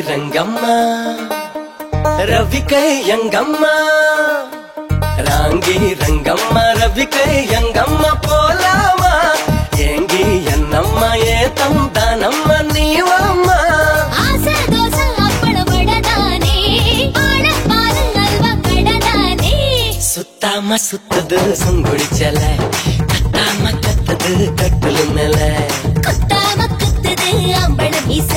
ರಂಗಮ್ಮ ರವಿಕೈ ಯಂಗಮ್ಮ ராங்கி ரங்கம்மா ரவிக்கை எங்கம்மா போலாமா ஏங்கி என்னம்மா ஏத்தம் தானம்மா நீவம்மா ஆசை தோசை அப்பளம் வடதானே ஆட பாருங்கல்வா கடதானே சுத்தாம சுத்தது சுங்குடிச்சல கத்தாம கத்தது கட்டுல மேல குத்தாம குத்துது அம்பள மீச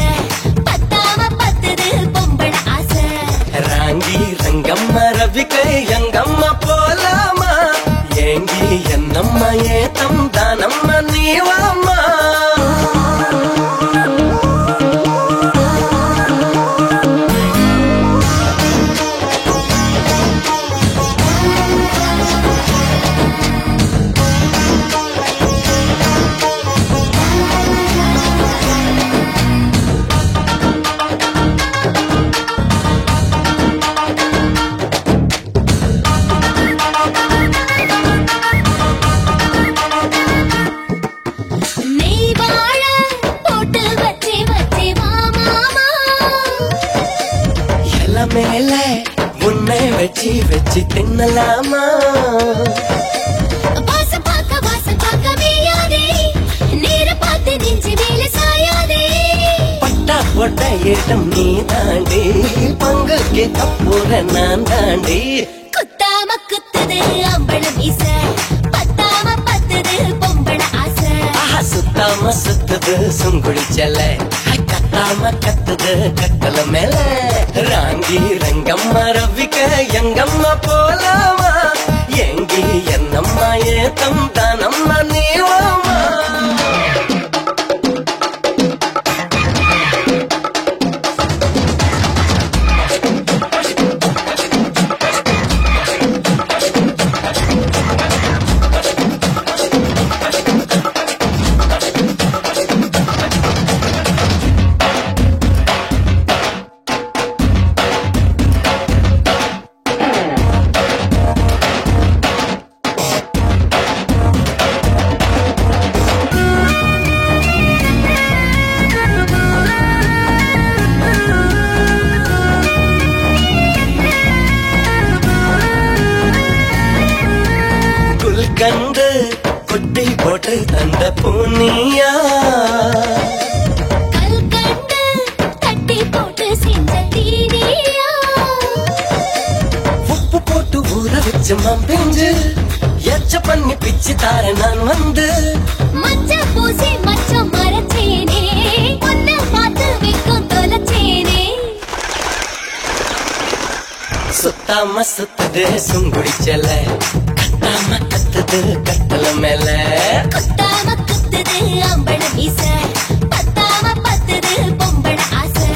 பத்தாம பத்துது பொம்பள ஆசை ராங்கி ரங்கம்மா ரவிக்கை எங்கம்மா போலாமா ஏங்கி என்னம்மா ஏத்தம் தானம்மா நீவம்மா மேல உன்னை வச்சி வச்சி தின்னலாமா வாசம் பார்க்க மேயாதே நேர பார்த்து நெஞ்சு மேல சாயாதே பட்டா போட்ட ஏட்டம் நீ தாண்டி பங்குக்கு கப்புற நான் தாண்டி குத்தாம குத்துது அம்பள மீச பத்தாம பத்துது பொம்பள ஆசை சுத்தாம சுத்துது சுங்குடிச்சல கத்தாம கத்துது கட்டல மேல ராங்கி ரங்கம்மா ரவிக்க எங்கம்மா போலாமா எங்கி என்னம்மா ஏத்தம் தானம்மா நீவம்மா கண்டு குட்டி போட்டு தந்த பூனியா கல்கண்டு தட்டி போட்டு செஞ்ச தீனியா உப்பு போட்டு ஊற வச்சு மம்பிஞ்சு எச்ச பண்ணி பிச்சு தார நான் வந்து மச்ச பூசி மச்சம் மரச்சேனே உன்னை பார்த்து விக்கும் தொலைச்சேனே சுத்தாம சுத்துது சுங்குடிச்சல கத்தாம கத்துது கட்டல மேல குத்தாம குத்துது அம்பள மீச பத்தாம பத்துது பொம்பள ஆசை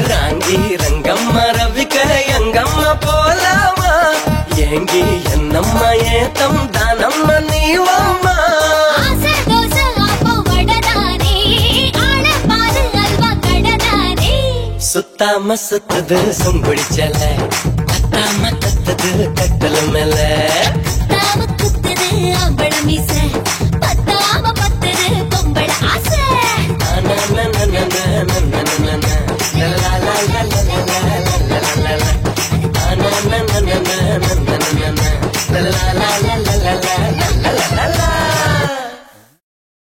ராங்கி ரங்கம்மா ரவிக்க எங்கம்மா போலாமா ஏங்கி என்னம்மா ஏத்தம் தானம்மா நீவம்மா ஆசை தோசை அப்பம் வடதானே ஆட பாருங்கல்வா கடதானே சுத்தாம சுத்துது சுங்குடிச்சல கத்தாம கத்துது கட்டல மேல குத்தாம குத்துது அம்பள மீச பத்தாம பத்துது பொம்பள ஆசை la la la la